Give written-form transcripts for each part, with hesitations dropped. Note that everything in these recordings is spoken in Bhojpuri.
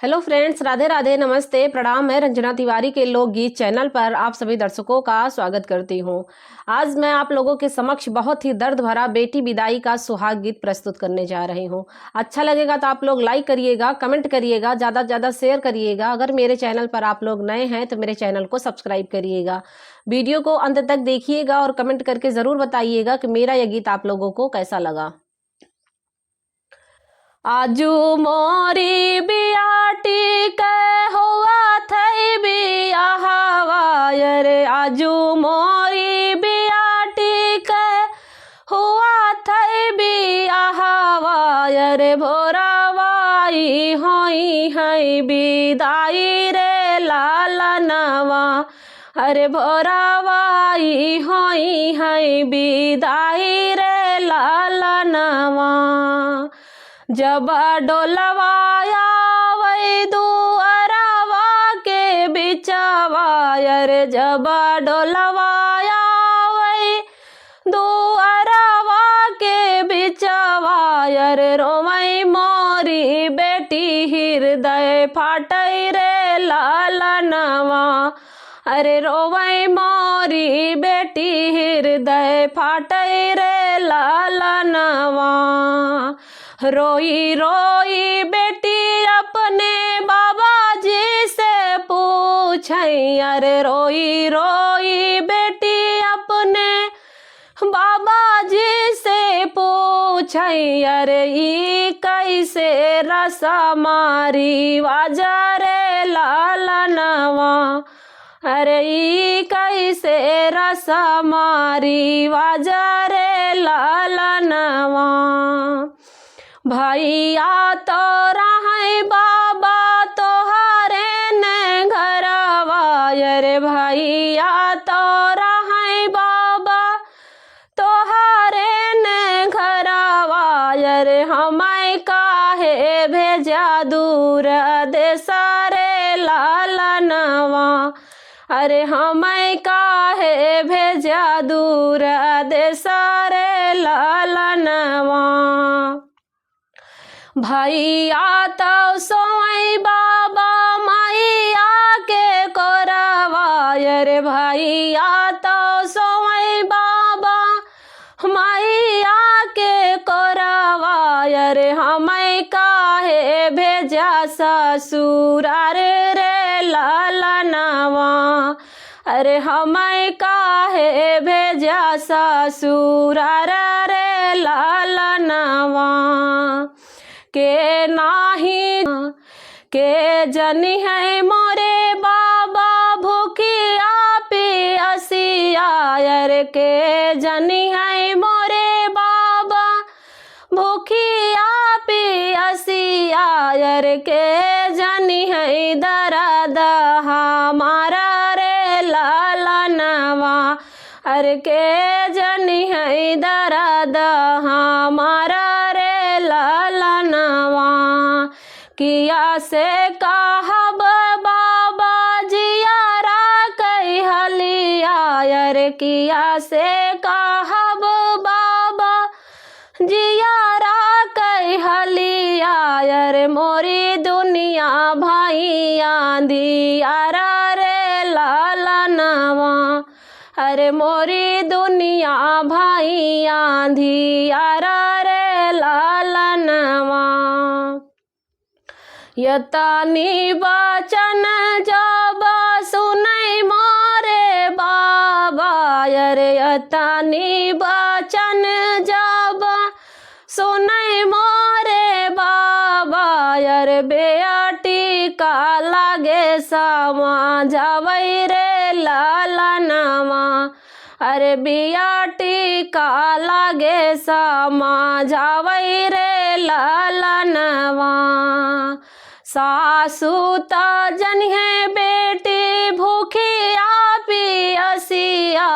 हेलो फ्रेंड्स, राधे राधे, नमस्ते, प्रणाम। मैं रंजना तिवारी के लोकगीत चैनल पर आप सभी दर्शकों का स्वागत करती हूं। आज मैं आप लोगों के समक्ष बहुत ही दर्द भरा बेटी विदाई का सुहाग गीत प्रस्तुत करने जा रही हूं। अच्छा लगेगा तो आप लोग लाइक करिएगा, कमेंट करिएगा, ज़्यादा से ज़्यादा शेयर करिएगा। अगर मेरे चैनल पर आप लोग नए हैं तो मेरे चैनल को सब्सक्राइब करिएगा। वीडियो को अंत तक देखिएगा और कमेंट करके ज़रूर बताइएगा कि मेरा यह गीत आप लोगों को कैसा लगा। आजू मोरी बियाटी के हुआ थई बियाहवा रे, आजू मोरी बियाटी के हुआ थई बियाहवा रे, भोरावाई होई है बिदाई रे लालनवा, अरे भोरावाई होई है बिदाई रे लालनवा। जब डोलवाया वही दुअरवा के बिचवा रे, जब डोलवाया वही दुअरवा के बिचवा रे, रोमई मोरी बेटी हृदय फाटई रे लालनवा, अरे रोवई मोरी बेटी हृदय फाटई रे लालनवा। रोई रोई बेटी अपने बाबा जी से पूछई, अरे रोई रोई बेटी अपने बाबा जी से पूछई, अरे ई कैसे रसा मारी वाजा रे लालनवा, अरे ई कैसे रसा मारी वाजा रे लालनवा। भैया तो रहे बाबा तोहरे ने घरवा रे, भैया तो रहे बाबा तोहरे ने घरवा रे, हमें काहे भेजा दूर देश रे लालनवा, अरे हमें काहे भेजा दूर देश रे लालनवा। भैया तो सोई बाबा मैया के कोरवा रे, भैया तो सोई बाबा मैया के कोरवा रे, हमें काहे भेजा ससुर रे लालनवा, अरे हमें काहे भेजा ससुर रे लालनवा। के नाही के जनी है मोरे बाबा भूखिया पियसिया रे, के जनी है मोरे बाबा भूखिया पियसिया रे, के जनी है दर्द हमारा रे लालनवा, अरे के जनी है दर्द हमारा रे लालनवा। किया से कहब बाबा जियारा कई हलिया रे, किया से कहब बाबा जियारा कई हलिया रे, मोरी दुनिया भाई आंधियारा रे लालनवा, अरे मोरी दुनिया भाई आंधियारा रे लालनवा। यतनी वचन जब सुनई मोरे बाबा रे, यतनी वचन जब सुनई मोरे बाबा रे, बेटी का लागे समझवई रे लालनवा, अरे बेटी का लागे समझवई रे लालनवा। सासू तो जनिए बेटी भूखिया पियसिया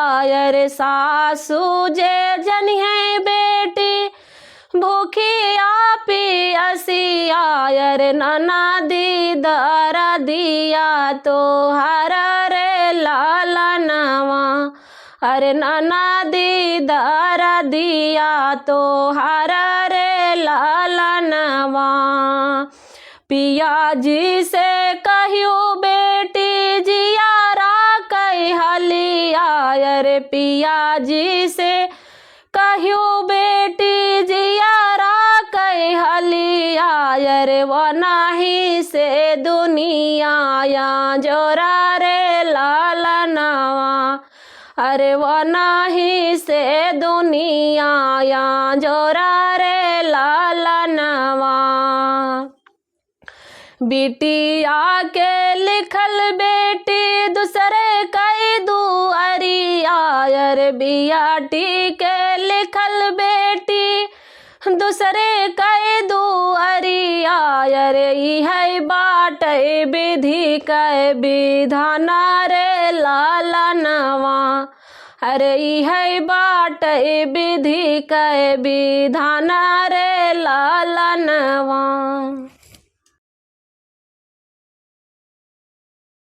रे, सासू जे जनिए बेटी भूखिया पियसिया रे, ननदी दर दिया तो हर रे लालनवा, अरे ननदी दर दिया तो हर रे लालनवा। पिया जी से कहियो बेटी जियारा कई हलिया, अरे पिया जी से कहियो बेटी जियारा कई हलिया, अरे वो नाही से दुनिया या जोरा रे लालनवा, अरे वो नाही से दुनिया या जोरा रे लालनवा। बिटिया के लिखल बेटी दूसरे कई दुआरिया, अरे बियाटी के लिखल बेटी दूसरे कई दुआरिया, अरे इह बाट विधि कै विधाना रे लालनवा, अरे इह बाट विधि कै विधाना रे लालनवा।